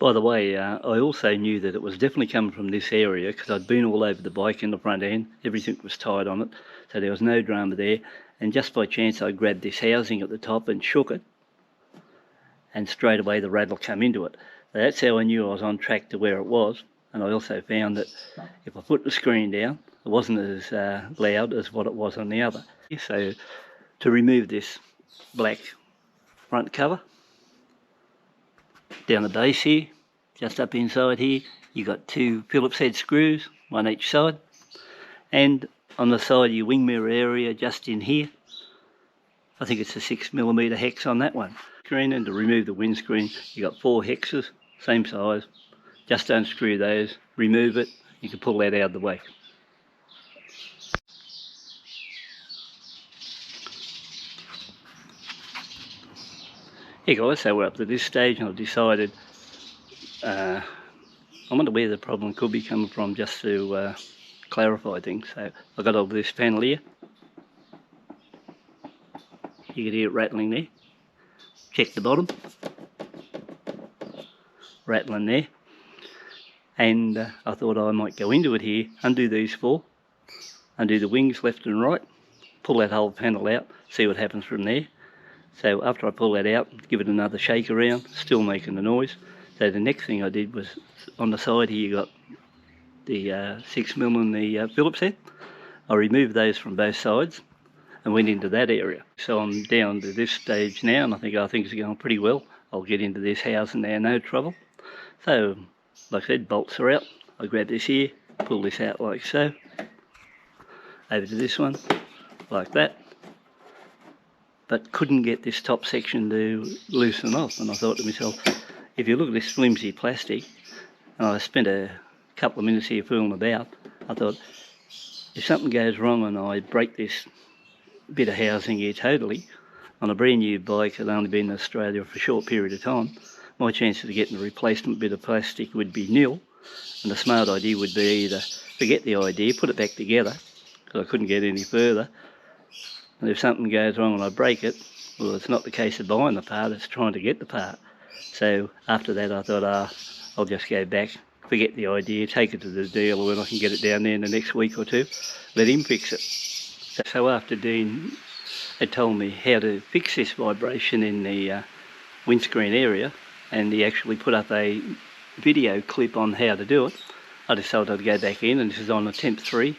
By the way, I also knew that it was definitely coming from this area because I'd been all over the bike in the front end. Everything was tied on it, so there was no drama there. And just by chance I grabbed this housing at the top and shook it, and straight away the rattle came into it. So that's how I knew I was on track to where it was. And I also found that if I put the screen down, it wasn't as loud as what it was on the other. So to remove this black front cover, down the base here, just up inside here, you got two Phillips head screws, one each side, and on the side of your wing mirror area, just in here, I think it's a 6mm hex on that one. And to remove the windscreen, you got 4 hexes, same size. Just unscrew those, remove it, you can pull that out of the way. Hey guys, so we're up to this stage and I've decided I wonder where the problem could be coming from, just to clarify things. So I've got over this panel here. You can hear it rattling there. Check the bottom. Rattling there. And I thought I might go into it here, undo these 4, undo the wings left and right, pull that whole panel out, see what happens from there. So after I pull that out, give it another shake around, still making the noise. So the next thing I did was, on the side here you got the 6mm and the Phillips head. I removed those from both sides and went into that area. So I'm down to this stage now, and I think it's going pretty well. I'll get into this housing now, no trouble. So, like I said, bolts are out. I grab this here, pull this out like so. Over to this one, like that. But couldn't get this top section to loosen off, and I thought to myself, if you look at this flimsy plastic, and I spent a couple of minutes here fooling about, I thought, if something goes wrong and I break this bit of housing here totally, on a brand new bike that had only been in Australia for a short period of time, my chances of getting a replacement bit of plastic would be nil, and the smart idea would be either forget the idea, put it back together, because I couldn't get any further, and if something goes wrong and I break it, well, it's not the case of buying the part, it's trying to get the part. So after that I thought, I'll just go back, forget the idea, take it to the dealer when I can get it down there in the next week or two, let him fix it. So after Dean had told me how to fix this vibration in the windscreen area, and he actually put up a video clip on how to do it, I decided I'd go back in, and this is on attempt 3.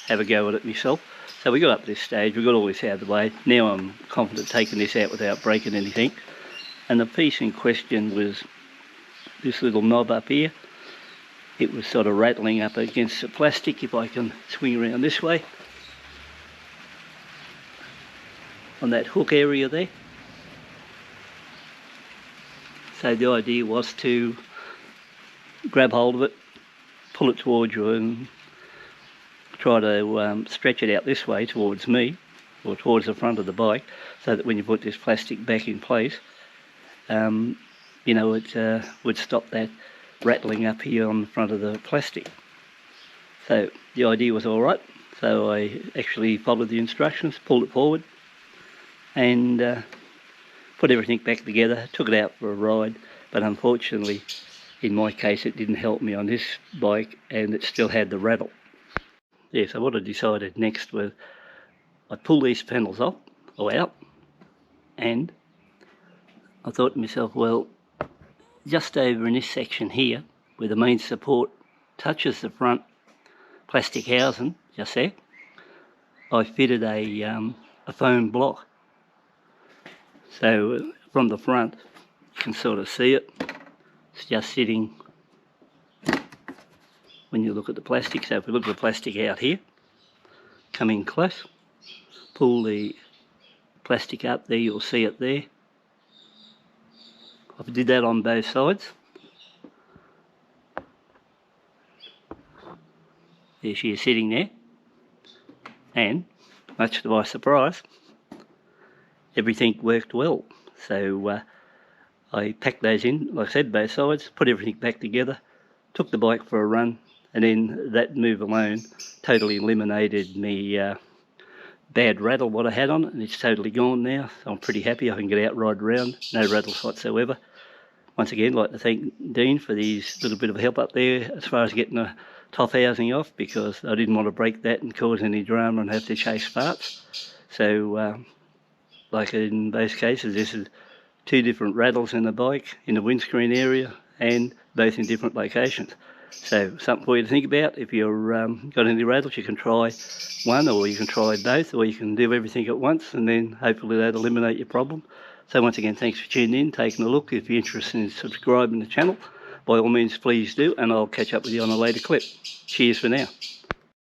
Have a go at it myself. So we got up to this stage, we got all this out of the way. Now I'm confident taking this out without breaking anything. And the piece in question was this little knob up here. It was sort of rattling up against the plastic. If I can swing around this way, on that hook area there. So the idea was to grab hold of it, pull it towards you, and try to stretch it out this way towards me, or towards the front of the bike, so that when you put this plastic back in place, you know, it would stop that rattling up here on the front of the plastic. So the idea was all right, so I actually followed the instructions, pulled it forward, and put everything back together, took it out for a ride, but unfortunately, in my case, it didn't help me on this bike, and it still had the rattle. Yeah, so what I decided next was I'd pull these panels off, or out, and I thought to myself, well, just over in this section here, where the main support touches the front plastic housing, just there, I fitted a foam block. So from the front, you can sort of see it. It's just sitting when you look at the plastic. So if we look at the plastic out here, come in close, pull the plastic up there, you'll see it there. I did that on both sides. There she is sitting there, and much to my surprise, everything worked well. So I packed those in, like I said, both sides, put everything back together, took the bike for a run, and then that move alone totally eliminated me bad rattle what I had on it, and it's totally gone now. So I'm pretty happy. I can get out, ride around, no rattles whatsoever. Once again, I'd like to thank Dean for these little bit of help up there as far as getting the top housing off, because I didn't want to break that and cause any drama and have to chase parts. So like in both cases, this is 2 different rattles in the bike in the windscreen area, and both in different locations. So something for you to think about. If you've got any rattles, you can try one, or you can try both, or you can do everything at once, and then hopefully that'll eliminate your problem. So once again, thanks for tuning in, taking a look. If you're interested in subscribing to the channel, by all means please do, and I'll catch up with you on a later clip. Cheers for now.